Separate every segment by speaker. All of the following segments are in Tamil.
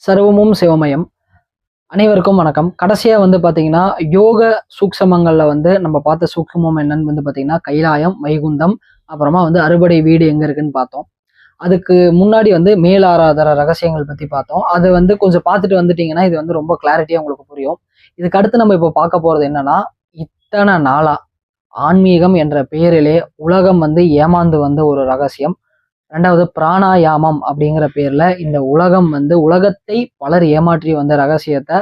Speaker 1: சர்வமும் சிவமயம். அனைவருக்கும் வணக்கம். கடைசியா பாத்தீங்கன்னா யோக சூக்ஷமங்கள்ல நம்ம பார்த்த சூக்ஷமம் என்னன்னு பாத்தீங்கன்னா கைலாயம், வைகுந்தம், அப்புறமா அறுபடை வீடு எங்க இருக்குன்னு பார்த்தோம். அதுக்கு முன்னாடி மேலாராதர ரகசியங்கள் பத்தி பார்த்தோம். அது கொஞ்சம் பார்த்துட்டு வந்துட்டீங்கன்னா இது ரொம்ப கிளாரிட்டியா உங்களுக்கு புரியும். இதுக்கு அடுத்து நம்ம இப்போ பார்க்க போறது என்னன்னா, இத்தனை நாளா ஆன்மீகம் என்ற பெயரிலே உலகம் ஏமாந்து வந்த ஒரு ரகசியம். ரெண்டாவது பிராணாயாமம் அப்படிங்கிற பேர்ல இந்த உலகம் உலகத்தை பலர் ஏமாற்றி வந்த ரகசியத்தை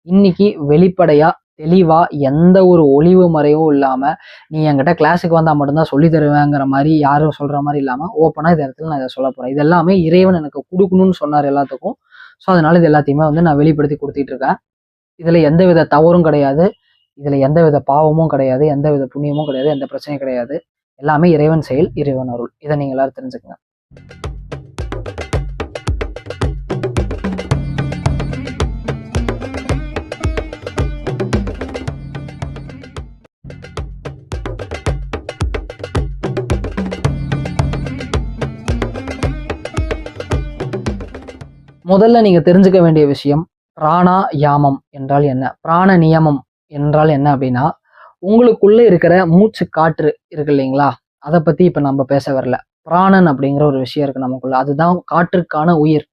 Speaker 1: இன்னைக்கு வெளிப்படையா தெளிவா எந்த ஒரு ஒளிவு மறைவும் இல்லாம நீ என்கிட்ட கிளாஸுக்கு வந்தா மட்டும்தான் சொல்லி தருவேங்கிற மாதிரி யாரும் சொல்ற மாதிரி இல்லாம ஓப்பனா இந்த இடத்துல நான் இதை சொல்ல போறேன். இது எல்லாமே இறைவன் எனக்கு கொடுக்கணும்னு சொன்னார் எல்லாத்துக்கும். ஸோ அதனால இது எல்லாத்தையுமே நான் வெளிப்படுத்தி கொடுத்துட்டு இருக்கேன். இதுல எந்தவித தவறும் கிடையாது, இதுல எந்தவித பாவமும் கிடையாது, எந்தவித புண்ணியமும் கிடையாது, எந்த பிரச்சனையும் கிடையாது. எல்லாமே இறைவன் செயல், இறைவன் அருள். இதை நீங்க எல்லாரும் தெரிஞ்சுக்கங்க. முதல்ல நீங்க தெரிஞ்சுக்க வேண்டிய விஷயம், பிராணாயாமம் என்றால் என்ன, பிராண நியமம் என்றால் என்ன அப்படின்னா, உங்களுக்குள்ள இருக்கிற மூச்சு காற்று இருக்கு இல்லைங்களா, அதை பத்தி இப்ப நம்ம பேச வரல. பிராணன் அப்படிங்கிற ஒரு விஷயம் இருக்கு நமக்குள்ள, அதுதான் காற்றுக்கான உயிர்.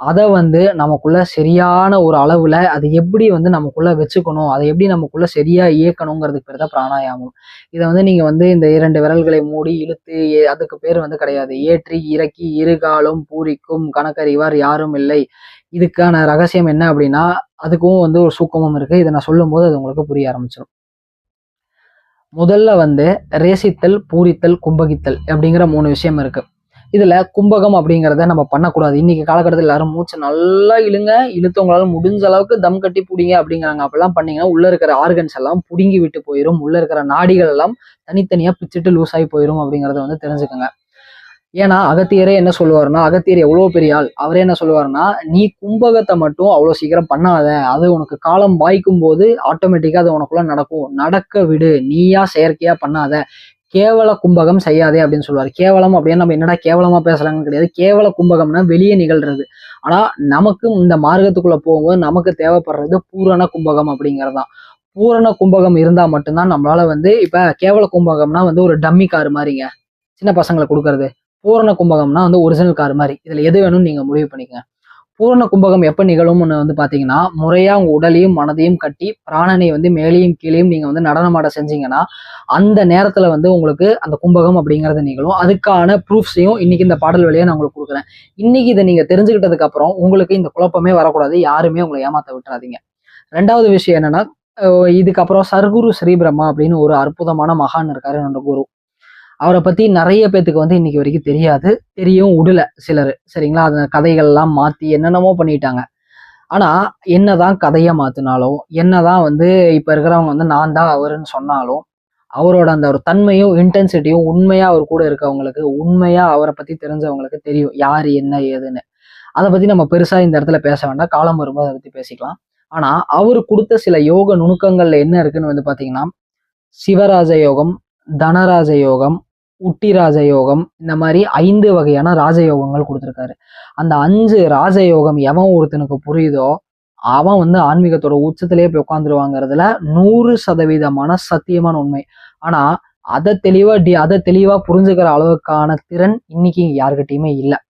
Speaker 1: அதை நமக்குள்ள சரியான ஒரு அளவுல அது எப்படி நமக்குள்ள வச்சுக்கணும், அதை எப்படி நமக்குள்ள சரியா இயக்கணுங்கிறதுக்கு பேர் தான் பிராணாயாமம். இதை நீங்க இந்த 2 விரல்களை மூடி இழுத்து அதுக்கு பேர் கிடையாது. ஏற்றி இறக்கி இருகாலும் பூரிக்கும் கணக்கறிவார் யாரும் இல்லை. இதுக்கான ரகசியம் என்ன அப்படின்னா, அதுக்கும் ஒரு சூக்கமும் இருக்கு. இதை நான் சொல்லும் போது அது உங்களுக்கு புரிய ஆரம்பிச்சிடும். முதல்ல ரேசித்தல், பூரித்தல், கும்பகித்தல் அப்படிங்கிற 3 விஷயம் இருக்கு. இதுல கும்பகம் அப்படிங்கிறத நம்ம பண்ணக்கூடாது. இன்னைக்கு காலகட்டத்தில் எல்லாரும் மூச்சு நல்லா இழுங்க, இழுத்தவங்களால முடிஞ்ச அளவுக்கு தம் கட்டி பிடிங்க அப்படிங்கிறாங்க. அப்படிலாம் பண்ணீங்கன்னா உள்ள இருக்கிற ஆர்கன்ஸ் எல்லாம் புடுங்கி விட்டு போயிடும், உள்ள இருக்கிற நாடிகள் எல்லாம் தனித்தனியா பிச்சுட்டு லூஸ் ஆகி போயிடும் அப்படிங்கறத தெரிஞ்சுக்கோங்க. ஏன்னா அகத்தியரே என்ன சொல்லுவாருன்னா, அகத்தியர் எவ்வளவு பெரிய ஆள், அவரே என்ன சொல்லுவாருன்னா, நீ கும்பகத்தை மட்டும் அவ்வளவு சீக்கிரம் பண்ணாத, அது உனக்கு காலம் வாய்க்கும் போது ஆட்டோமேட்டிக்கா அது உனக்குள்ள நடக்கும், நடக்க விடு, நீயா செயற்கையா பண்ணாத, கேவல கும்பகம் செய்யாதே அப்படின்னு சொல்லுவாரு. கேவலம் அப்படின்னு நம்ம என்னடா கேவலமா பேசுறாங்கன்னு கிடையாது. கேவல கும்பகம்னா வெளியே நிகழ்றது. ஆனா நமக்கு இந்த மார்க்கத்துக்குள்ள போகும்போது நமக்கு தேவைப்படுறது பூரண கும்பகம் அப்படிங்கறதுதான். பூரண கும்பகம் இருந்தா மட்டும்தான் நம்மளால இப்ப கேவல கும்பகம்னா ஒரு டம்மி கார் மாதிரிங்க, சின்ன பசங்களை கொடுக்கறது. பூரண கும்பகம்னா ஒரிஜினல் கார் மாதிரி. இதுல எது வேணும்னு நீங்க முடிவு பண்ணிக்கங்க. பூரண கும்பகம் எப்ப நிகழும்னு பாத்தீங்கன்னா, முறையா உங்க உடலையும் மனதையும் கட்டி பிராணனை மேலையும் கீழையும் நீங்க நடனமாட செஞ்சீங்கன்னா அந்த நேரத்துல உங்களுக்கு அந்த கும்பகம் அப்படிங்கறது நிகழும். அதுக்கான ப்ரூஃப்ஸையும் இன்னைக்கு இந்த பாடல் வழியா நான் உங்களுக்கு கொடுக்குறேன். இன்னைக்கு இதை நீங்க தெரிஞ்சுக்கிட்டதுக்கு அப்புறம் உங்களுக்கு இந்த குழப்பமே வரக்கூடாது, யாருமே உங்களை ஏமாத்த விட்டுறாதீங்க. ரெண்டாவது விஷயம் என்னன்னா, இதுக்கப்புறம் சர்க்குரு ஸ்ரீபிரம்மா அப்படின்னு ஒரு அற்புதமான மகான் இருக்காரு, என்னோட குரு. அவரை பத்தி நிறைய பேத்துக்கு இன்னைக்கு வரைக்கும் தெரியாது, தெரியும் உடல சிலர், சரிங்களா. அந்த கதைகள் எல்லாம் மாத்தி என்னென்னமோ பண்ணிட்டாங்க. ஆனா என்னதான் கதையை மாத்தினாலும், என்னதான் இப்ப இருக்கிறவங்க நான் தான் அவருன்னு சொன்னாலும், அவரோட அந்த ஒரு தன்மையும் இன்டென்சிட்டியும் உண்மையா அவர் கூட இருக்கவங்களுக்கு, உண்மையா அவரை பத்தி தெரிஞ்சவங்களுக்கு தெரியும் யாரு என்ன ஏதுன்னு. அதை பத்தி நம்ம பெருசா இந்த இடத்துல பேச வேண்டாம், காலம் வரும்போது அதை பத்தி பேசிக்கலாம். ஆனா அவரு கொடுத்த சில யோக நுணுக்கங்கள்ல என்ன இருக்குன்னு பாத்தீங்கன்னா, சிவராஜ யோகம், தனராஜ யோகம், உட்டி ராஜயோகம், இந்த மாதிரி 5 வகையான ராஜயோகங்கள் கொடுத்துருக்காரு. அந்த 5 ராஜயோகம் எவன் ஒருத்தனுக்கு புரியுதோ அவன் ஆன்மீகத்தோட உச்சத்திலேயே போய் உட்காந்துருவாங்கிறதுல 100% சத்தியமான உண்மை. ஆனா அதை தெளிவா புரிஞ்சுக்கிற அளவுக்கான திறன் இன்னைக்கு யாருக்கிட்டையுமே இல்லை,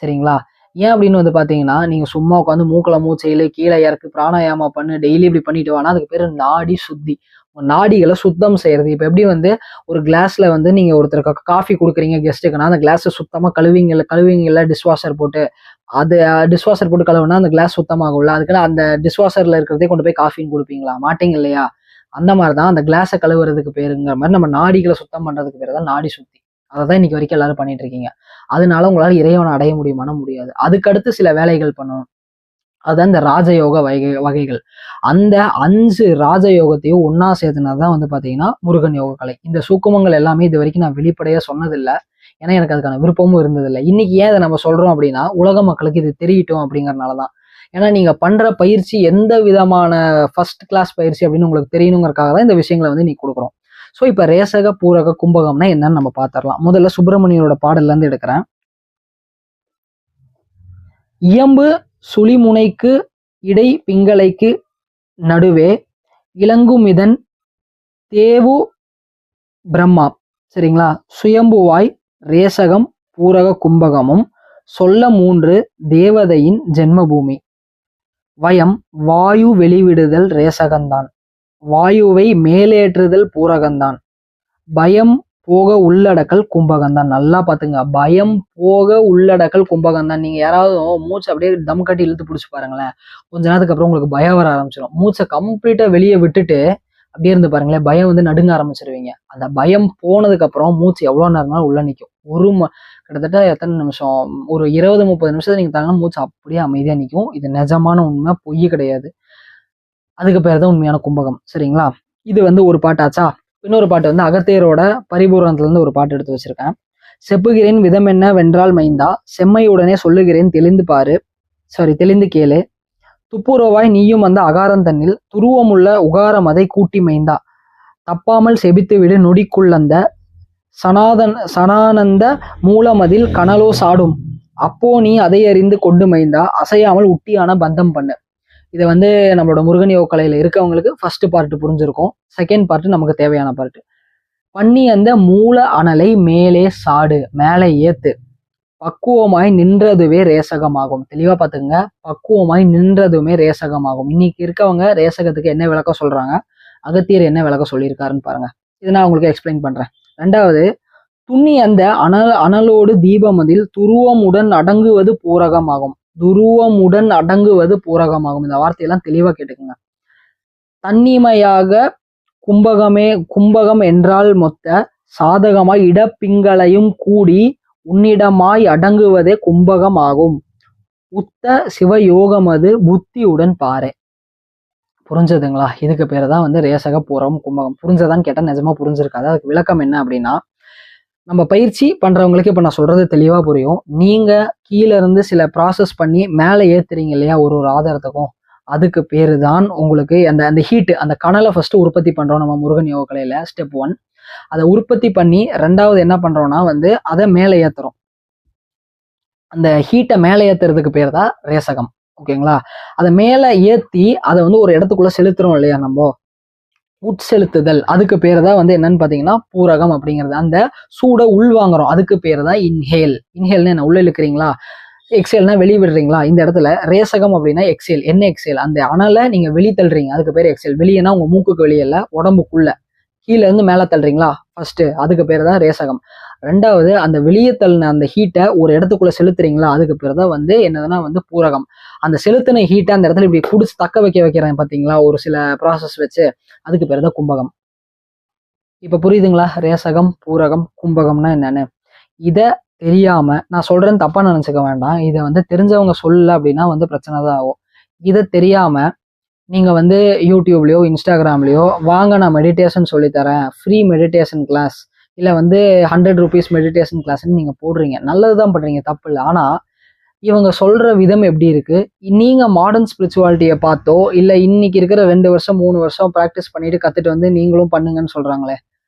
Speaker 1: சரிங்களா. ஏன் அப்படின்னு பாத்தீங்கன்னா, நீங்க சும்மா உட்காந்து மூக்கல மூச்சையில கீழே இறக்கு பிராணாயாமம் பண்ணு, டெய்லி இப்படி பண்ணிட்டு வானா அதுக்கு பேரு நாடி சுத்தி, நாடிகளை சுத்தம் செய்யறது. இப்ப எப்படி ஒரு கிளாஸ்ல நீங்க ஒருத்தருக்கு காஃபி கொடுக்குறீங்க கெஸ்ட்டுக்குன்னா, அந்த கிளாஸ் சுத்தமா கழுவிங்கல்ல டிஷ்வாஷர் போட்டு, அது டிஷ்வாஷர் போட்டு கழுவுனா அந்த கிளாஸ் சுத்தமாகும்ல, அதுக்குன்னு அந்த டிஷ்வாஷர்ல இருக்கிறதே கொண்டு போய் காஃபின்னு கொடுப்பீங்களா? மாட்டீங்க இல்லையா. அந்த மாதிரிதான் அந்த கிளாஸை கழுவுறதுக்கு பேருங்கிற மாதிரி நம்ம நாடிகளை சுத்தம் பண்றதுக்கு பேரு தான் நாடி சுத்தி. அதைதான் இன்னைக்கு வரைக்கும் எல்லாரும் பண்ணிட்டு இருக்கீங்க. அதனால உங்களால இறைவனை அடைய முடியுமானா முடியாது. அதுக்கடுத்து சில வேலைகள் பண்ணணும், அதுதான் இந்த ராஜயோக வகைகள். அந்த 5 ராஜயோகத்தையும் ஒன்னா சேர்த்துனதுதான் பாத்தீங்கன்னா முருகன் யோக கலை. இந்த சூக்குமங்கள் எல்லாமே இது வரைக்கும் நான் வெளிப்படையா சொன்னதில்லை, ஏன்னா எனக்கு அதுக்கான விருப்பமும் இருந்ததில்லை. இன்னைக்கு ஏன் இதை நம்ம சொல்றோம் அப்படின்னா, உலக மக்களுக்கு இது தெரியட்டும் அப்படிங்கறதுனாலதான். ஏன்னா நீங்க பண்ற பயிற்சி எந்த விதமான ஃபர்ஸ்ட் கிளாஸ் பயிற்சி அப்படின்னு உங்களுக்கு தெரியணுங்கிறதுக்காக தான் இந்த விஷயங்களை நீ கொடுக்குறோம். ஸோ இப்ப ரேசக பூரக கும்பகம்னா என்னன்னு நம்ம பாத்திரலாம். முதல்ல சுப்பிரமணியனோட பாடல்ல இருந்து எடுக்கிறேன். இயம்பு சுழிமுனைக்கு இடை பிங்களைக்கு நடுவே இளங்குமிதன் தேவு பிரம்மா. சரிங்களா? சுயம்புவாய் ரேசகம் பூரக கும்பகமும் சொல்ல 3 தேவதையின் ஜென்மபூமி. வயம் வாயு வெளிவிடுதல் ரேசகந்தான், வாயுவை மேலேற்றுதல் பூரகந்தான், பயம் போக உள்ளடக்கல் கும்பகந்தான். நல்லா பாத்துங்க, பயம் போக உள்ளடக்கல் கும்பகந்தான். நீங்க யாராவது மூச்சை அப்படியே தம் கட்டி இழுத்து பிடிச்சி பாருங்களேன், கொஞ்ச நேரத்துக்கு அப்புறம் உங்களுக்கு பயம் வர ஆரம்பிச்சிடும். மூச்சை கம்ப்ளீட்டா வெளியே விட்டுட்டு அப்படியே இருந்து பாருங்களேன், பயம் வந்து நடுங்க ஆரம்பிச்சிருவீங்க. அந்த பயம் போனதுக்கு அப்புறம் மூச்சு எவ்வளவு நேரம்னாலும் உள்ள நிற்கும். கிட்டத்தட்ட எத்தனை நிமிஷம், ஒரு 20-30 நிமிஷத்தை நீங்க தாங்கன்னா மூச்சு அப்படியே அமைதியா நிற்கும். இது நிஜமான உண்மை, பொய் கிடையாது. அதுக்கு பேர் தான் உண்மையான கும்பகம். சரிங்களா? இது வந்து ஒரு பாட்டாச்சா. இன்னொரு பாட்டு வந்து அகத்தியரோட பரிபூரணத்துல இருந்து ஒரு பாட்டு எடுத்து வச்சிருக்கேன். செப்புகிறேன் விதம் என்ன வென்றால் மைந்தா, செம்மையுடனே சொல்லுகிறேன் தெளிந்து கேளு, துப்புரவாய் நீயும் அந்த அகாரம் தன்னில் துருவமுள்ள உகாரம் அதை கூட்டி மைந்தா, தப்பாமல் செபித்து விடு நொடிக்குள்ளந்த சனானந்த மூலமதில் கனலோ சாடும், அப்போ நீ அதை அறிந்து கொண்டு மைந்தா, அசையாமல் உட்டியான பந்தம் பண்ணு. இதை வந்து நம்மளோட முருகன் யோக கலையில இருக்கவங்களுக்கு ஃபர்ஸ்ட் பார்ட் புரிஞ்சிருக்கும். செகண்ட் பார்ட் நமக்கு தேவையான பார்ட். பண்ணி அந்த மூல அனலை மேலே சாடு, மேலே ஏத்து, பக்குவமாய் நின்றதுவே ரேசகமாகும். தெளிவா பாத்துங்க, பக்குவமாய் நின்றதுமே ரேசகமாகும். இன்னைக்கு இருக்கவங்க ரேசகத்துக்கு என்ன விளக்கம் சொல்றாங்க, அகத்தியர் என்ன விளக்கம் சொல்லியிருக்காருன்னு பாருங்க. இதை நான் உங்களுக்கு எக்ஸ்பிளைன் பண்றேன். ரெண்டாவது, துண்ணி அந்த அனலோடு தீபமதில் துருவமுடன் அடங்குவது பூரகமாகும். துருவமுடன் அடங்குவது பூரகமாகும். இந்த வார்த்தையெல்லாம் தெளிவா கேட்டுக்குங்க. தன்னிமையாக கும்பகம் என்றால் மொத்த சாதகமாய் இடப்பிங்களையும் கூடி உன்னிடமாய் அடங்குவதே கும்பகம் ஆகும். உத்த சிவயோகமது புத்தியுடன் பாரு. புரிஞ்சதுங்களா? இதுக்கு பேர் தான் வந்து ரேசக பூரம் கும்பகம். புரிஞ்சதான்னு கேட்டா நிஜமா புரிஞ்சிருக்காது. அதுக்கு விளக்கம் என்ன அப்படின்னா, நம்ம பயிற்சி பண்றவங்களுக்கு இப்ப நான் சொல்றது தெளிவா புரியும். நீங்க கீழே இருந்து சில ப்ராசஸ் பண்ணி மேலே ஏத்துறீங்க இல்லையா, ஒரு ஆதாரத்துக்கும், அதுக்கு பேரு தான் உங்களுக்கு அந்த ஹீட், அந்த கனலை ஃபர்ஸ்ட் உற்பத்தி பண்றோம் நம்ம முருகன் யோக கலையில. ஸ்டெப் 1 அதை உற்பத்தி பண்ணி, ரெண்டாவது என்ன பண்றோம்னா வந்து அதை மேலே ஏத்துறோம். அந்த ஹீட்டை மேலே ஏத்துறதுக்கு பேர் தான் ரேசகம். ஓகேங்களா? அதை மேலே ஏத்தி அதை வந்து ஒரு இடத்துக்குள்ள செலுத்துறோம் இல்லையா, நம்ம உட்செலுத்துதல், அதுக்கு பேர் தான் வந்து என்னன்னு பாத்தீங்கன்னா பூரகம் அப்படிங்கிறது. அந்த சூட உள்வாங்குறோம், அதுக்கு பேர் தான் இன்ஹேல். இன்ஹேல்னு என்ன, உள்ள இழுக்கிறீங்களா, எக்ஸேல்னா வெளியே விடுறீங்களா. இந்த இடத்துல ரேசகம் அப்படின்னா எக்ஸேல். என்ன எக்ஸேல்? அந்த அனலை நீங்க வெளியே தள்ளுறீங்க, அதுக்கு பேர் எக்ஸேல். வெளியேனா உங்க மூக்குக்கு வெளியில, உடம்புக்குள்ள கீழே இருந்து மேலே தள்ளுறீங்களா ஃபர்ஸ்ட், அதுக்கு பேர் தான் ரேசகம். ரெண்டாவது, அந்த வெளியே தள்ளின அந்த ஹீட்டை ஒரு இடத்துக்குள்ள செலுத்துறீங்களா, அதுக்கு பேர் தான் வந்து என்னதுன்னா வந்து பூரகம். அந்த செலுத்தின ஹீட்டை அந்த இடத்துல இப்படி குடிச்சு தக்க வைக்கிறேன் பாத்தீங்களா, ஒரு சில ப்ராசஸ் வச்சு, அதுக்கு பேர் தான் கும்பகம். இப்ப புரியுதுங்களா? ரேசகம், பூரகம், கும்பகம்னா என்னன்னு. இத தெரியாம நான் சொல்றேன்னு தப்பா நினைச்சுக்க வேண்டாம். இதை வந்து தெரிஞ்சவங்க சொல்லல அப்படின்னா வந்து பிரச்சனை தான் ஆகும். இதை தெரியாம நீங்க வந்து யூடியூப்லயோ இன்ஸ்டாகிராம்லயோ வாங்க நான் மெடிடேஷன் சொல்லித்தரேன், ஃப்ரீ மெடிடேஷன் கிளாஸ், இல்லை வந்து 100 rupees மெடிடேஷன் கிளாஸ்ன்னு நீங்க போடுறீங்க, நல்லதுதான் பண்றீங்க, தப்பு இல்லை. ஆனா இவங்க சொல்ற விதம் எப்படி இருக்கு, நீங்க மாடர்ன் ஸ்பிரிச்சுவாலிட்டியை பார்த்தோ இல்லை இன்னைக்கு இருக்கிற 2 வருஷம் 3 வருஷம் ப்ராக்டிஸ் பண்ணிட்டு கத்துட்டு வந்து நீங்களும் பண்ணுங்கன்னு சொல்றாங்களே,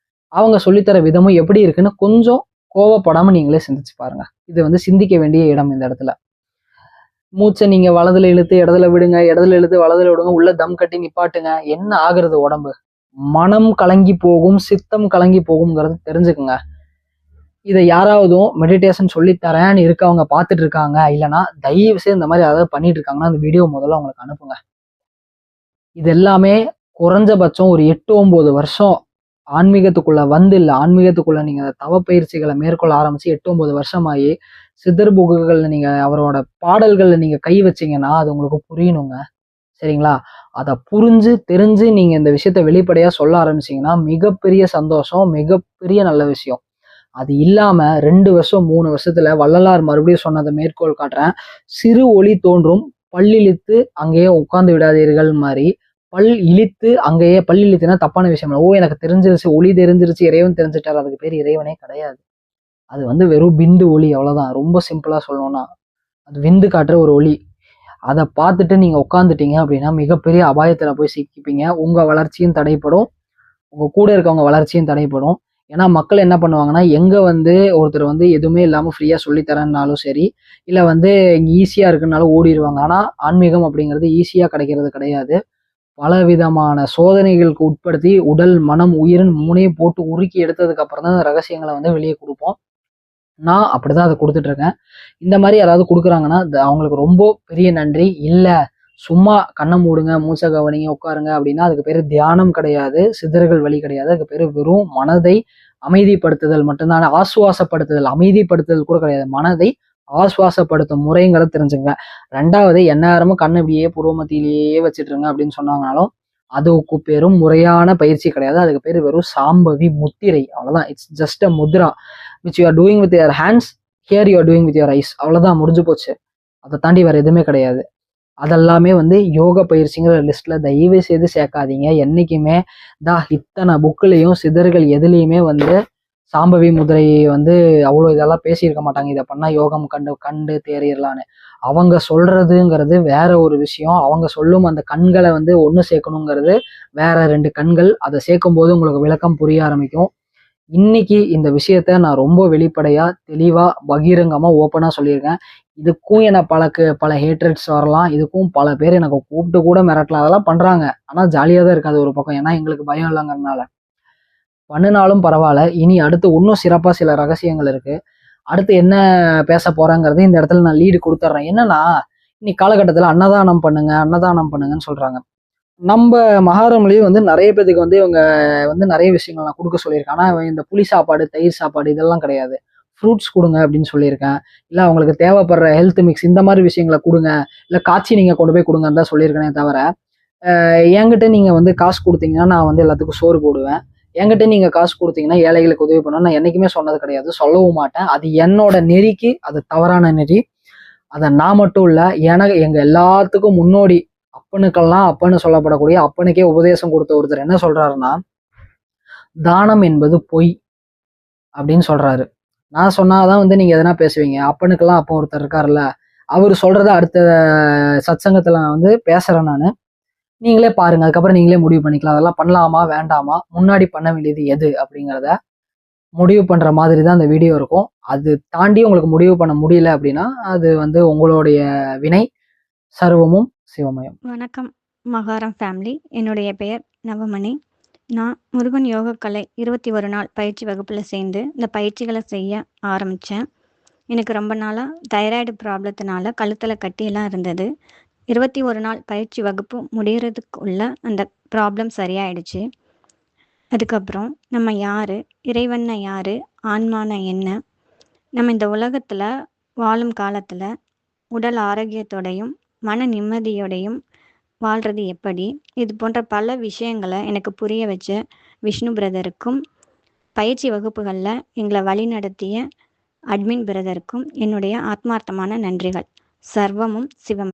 Speaker 1: அவங்க சொல்லித்தர விதமும் எப்படி இருக்குன்னு கொஞ்சம் கோவப்படாம நீங்களே சிந்திச்சு பாருங்க. இது வந்து சிந்திக்க வேண்டிய இடம் இந்த இடத்துல. மூச்சை நீங்க வலதுல இழுத்து இடத்துல விடுங்க, இடத்துல இழுத்து வலதுல விடுங்க, உள்ள தம் கட்டி நிப்பாட்டுங்க, என்ன ஆகுறது உடம்பு? மனம் கலங்கி போகும், சித்தம் கலங்கி போகும்ங்கிறது தெரிஞ்சுக்குங்க. இதை யாராவதும் மெடிடேஷன் சொல்லித்தரேன்னு இருக்கவங்க பார்த்துட்டு இருக்காங்க, இல்லைன்னா தயவு செய்து இந்த மாதிரி யாராவது பண்ணிட்டு இருக்காங்கன்னா அந்த வீடியோ முதல்ல அவங்களுக்கு அனுப்புங்க. இது எல்லாமே குறைஞ்சபட்சம் ஒரு 8-9 வருஷம் ஆன்மீகத்துக்குள்ள வந்து, இல்லை ஆன்மீகத்துக்குள்ள நீங்க தவ பயிற்சிகளை மேற்கொள்ள ஆரம்பிச்சு 8-9 வருஷமாயி சித்தர் புக்குகள்ல நீங்க அவரோட பாடல்கள்ல நீங்க கை வச்சீங்கன்னா அது உங்களுக்கு புரியணுங்க. சரிங்களா? அதை புரிஞ்சு தெரிஞ்சு நீங்க இந்த விஷயத்த வெளிப்படையா சொல்ல ஆரம்பிச்சீங்கன்னா மிகப்பெரிய சந்தோஷம், மிகப்பெரிய நல்ல விஷயம். அது இல்லாம 2 வருஷம் 3 வருஷத்துல வள்ளலார் மறுபடியும் சொன்னதை மேற்கோள் காட்டுறேன், சிறு ஒளி தோன்றும் பல்லிழித்து அங்கேயே உட்கார்ந்து விடாதீர்கள் மாதிரி, பல் இழித்துனா தப்பான விஷயம் இல்லை. எனக்கு தெரிஞ்சிருச்சு, ஒளி தெரிஞ்சிருச்சு, இறைவன் தெரிஞ்சுட்டாரு, அதுக்கு பேர் இறைவனே கிடையாது. அது வந்து வெறும் பிந்து ஒளி, அவ்வளவுதான். ரொம்ப சிம்பிளா சொல்லணும்னா அது விந்து காட்டுற ஒரு ஒளி. அதை பார்த்துட்டு நீங்க உட்காந்துட்டீங்க அப்படின்னா மிகப்பெரிய அபாயத்துல போய் சிக்கிப்பீங்க. உங்க வளர்ச்சியும் தடைப்படும், உங்க கூட இருக்கவங்க வளர்ச்சியும் தடைப்படும். ஏன்னா மக்கள் என்ன பண்ணுவாங்கன்னா, எங்க வந்து ஒருத்தர் வந்து எதுவுமே இல்லாம ஃப்ரீயா சொல்லி தரேன்னாலும் சரி, இல்ல வந்து ஈஸியா இருக்குன்னாலும் ஓடிருவாங்க. ஆனா ஆன்மீகம் அப்படிங்கிறது ஈஸியா கிடைக்கிறது கிடையாது. பலவிதமான சோதனைகளுக்கு உட்படுத்தி உடல், மனம், உயிர்ன்னு 3யும் போட்டு உருக்கி எடுத்ததுக்கு அப்புறம் தான் ரகசியங்கள வந்து வெளிய குடுப்போம். நான் அப்படிதான் அத குடுத்துட்டு இருக்கேன். இந்த மாரி யாராவது குடுக்குறாங்கன்னா, அவங்களுக்கு ரொம்ப பெரிய நன்றி. இல்ல சும்மா கண்ண மூடுங்க, மூச்ச கவனிங்க, உட்காருங்க அப்படின்னா, அதுக்கு பேரு தியானம் கிடையாது. சித்தர்கள் வழி கிடையாது. அதுக்கு பேரு வெறும் மனதை அமைதிப்படுத்துதல் மட்டும் தான். ஆசுவாசப்படுத்துதல், அமைதிப்படுத்துதல் கூட கிடையாது. மனதை ஆசுவாசப்படுத்தும் முறைங்கிறத தெரிஞ்சுக்கங்க. 2வது எந்நேரமும் கண்ண இப்படியே புருவ மத்தியிலேயே வச்சுட்டுருங்க அப்படின்னு சொன்னாங்கனாலும், அதுக்கு பேரும் முறையான பயிற்சி கிடையாது. அதுக்கு பேரு வெறும் சாம்பவி முத்திரை. அவ்வளவுதான். It's just a Mudra which you are doing with your hands. Here you are doing with your eyes. அவ்வளவுதான், முடிஞ்சு போச்சு. அதை தாண்டி வேற எதுவுமே கிடையாது. அதெல்லாமே வந்து யோக பயிற்சிங்கிற லிஸ்ட்ல தயவு செய்து சேர்க்காதீங்க. என்னைக்குமே இத்தனை புக்லயும் சித்தர்கள் எதுலயுமே வந்து சாம்பவி முதிரை வந்து அவ்வளோ இதெல்லாம் பேசியிருக்க மாட்டாங்க. இதை பண்ணா யோகம் கண்டு கண்டு தேறிடலான்னு. அவங்க சொல்றதுங்கிறது வேற ஒரு விஷயம். அவங்க சொல்லும் அந்த கண்களை வந்து ஒன்று சேர்க்கணுங்கிறது வேற 2 கண்கள். அதை சேர்க்கும் போது உங்களுக்கு விளக்கம் புரிய ஆரம்பிக்கும். இன்னைக்கு இந்த விஷயத்த நான் ரொம்ப வெளிப்படையா, தெளிவா, பகிரங்கமா, ஓப்பனா சொல்லியிருக்கேன். இதுக்கும் என்ன பல ஹேட்ரட்ஸ் வரலாம். இதுக்கும் பல பேர் எனக்கு கூப்பிட்டு கூட மிரட்டலாம். அதெல்லாம் பண்றாங்க. ஆனா ஜாலியா தான் இருக்காது ஒரு பக்கம். ஏன்னா எங்களுக்கு பயம் இல்லைங்கிறதுனால. பண்ணுனாலும் பரவாயில்ல. இனி அடுத்து இன்னும் சிறப்பா சில ரகசியங்கள் இருக்கு. அடுத்து என்ன பேச போறேங்கிறது இந்த இடத்துல நான் லீடு கொடுத்துட்றேன். என்னன்னா, இன்னைக்கு காலகட்டத்துல அன்னதானம் பண்ணுங்க, அன்னதானம் பண்ணுங்கன்னு சொல்றாங்க. நம்ம மகாரம்லயும் வந்து நிறைய பேத்துக்கு வந்து இவங்க வந்து நிறைய விஷயங்கள் நான் கொடுக்க சொல்லியிருக்கேன். ஆனா இந்த புளி சாப்பாடு, தயிர் சாப்பாடு இதெல்லாம் கிடையாது. ஃப்ரூட்ஸ் கொடுங்க அப்படின்னு சொல்லியிருக்கேன். இல்ல அவங்களுக்கு தேவைப்படுற ஹெல்த் மிக்ஸ் இந்த மாதிரி விஷயங்களை கொடுங்க. இல்ல காய்ச்சி நீங்க கொண்டு போய் கொடுங்கன்னு தான் சொல்லியிருக்கேனே தவிர, என்கிட்ட நீங்க வந்து காசு கொடுத்தீங்கன்னா நான் வந்து எல்லாத்துக்கும் சோறு போடுவேன். என்கிட்ட நீங்க காசு கொடுத்தீங்கன்னா ஏழைகளுக்கு உதவி பண்ணுவேன். நான் என்னைக்குமே சொன்னது கிடையாது. சொல்லவும் மாட்டேன். அது என்னோட நெறிக்கு அது தவறான நெறி. அதை நான் மட்டும் இல்ல, எனக்கு எங்க எல்லாத்துக்கும் முன்னோடி அப்பனுக்கெல்லாம் அப்பன்னு சொல்லப்படக்கூடிய அப்பனுக்கே உபதேசம் கொடுத்த ஒருத்தர் என்ன சொல்றாருன்னா, தானம் என்பது பொய் அப்படின்னு சொல்றாரு. நான் சொன்னாதான் வந்து நீங்க எதனா பேசுவீங்க. அப்பனுக்கெல்லாம் அப்பன் ஒருத்தர் இருக்காருல்ல, அவரு சொல்றத அடுத்த சத்சங்கத்துல நான் வந்து பேசுறேன் நானு. நீங்களே பாருங்க. அதுக்கப்புறம் நீங்களே முடிவு பண்ணிக்கலாம். அதெல்லாம் பண்ணலாமா வேண்டாமா, முன்னாடி பண்ண வேண்டியது எது அப்படிங்கிறத முடிவு பண்ற மாதிரி தான் அந்த வீடியோ இருக்கும். அது தாண்டி உங்களுக்கு முடிவு பண்ண முடியல அப்படின்னா, அது வந்து உங்களுடைய வினை. சர்வமும் சிவமயம்.
Speaker 2: வணக்கம் மகாரம் ஃபேமிலி. என்னுடைய பெயர் நவமணி. நான் முருகன் யோகக்கலை 21 நாள் பயிற்சி வகுப்பில் சேர்ந்து இந்த பயிற்சிகளை செய்ய ஆரம்பித்தேன். எனக்கு ரொம்ப நாளாக தைராய்டு ப்ராப்ளத்தினால கழுத்தில் கட்டியெல்லாம் இருந்தது. 21 நாள் பயிற்சி வகுப்பு முடிகிறதுக்குள்ள அந்த ப்ராப்ளம் சரியாயிடுச்சு. அதுக்கப்புறம் நம்ம யார், இறைவனை யார், ஆன்மான என்ன, நம்ம இந்த உலகத்தில் வாழும் காலத்தில் உடல் ஆரோக்கியத்தோடையும் மன நிம்மதியோடையும் வாழ்கிறது எப்படி, இது போன்ற பல விஷயங்களை எனக்கு புரிய வச்ச விஷ்ணு பிரதருக்கும், பயிற்சி வகுப்புகளில் எங்களை வழிநடத்திய அட்மின் பிரதருக்கும் என்னுடைய ஆத்மார்த்தமான நன்றிகள். சர்வமும் சிவம்.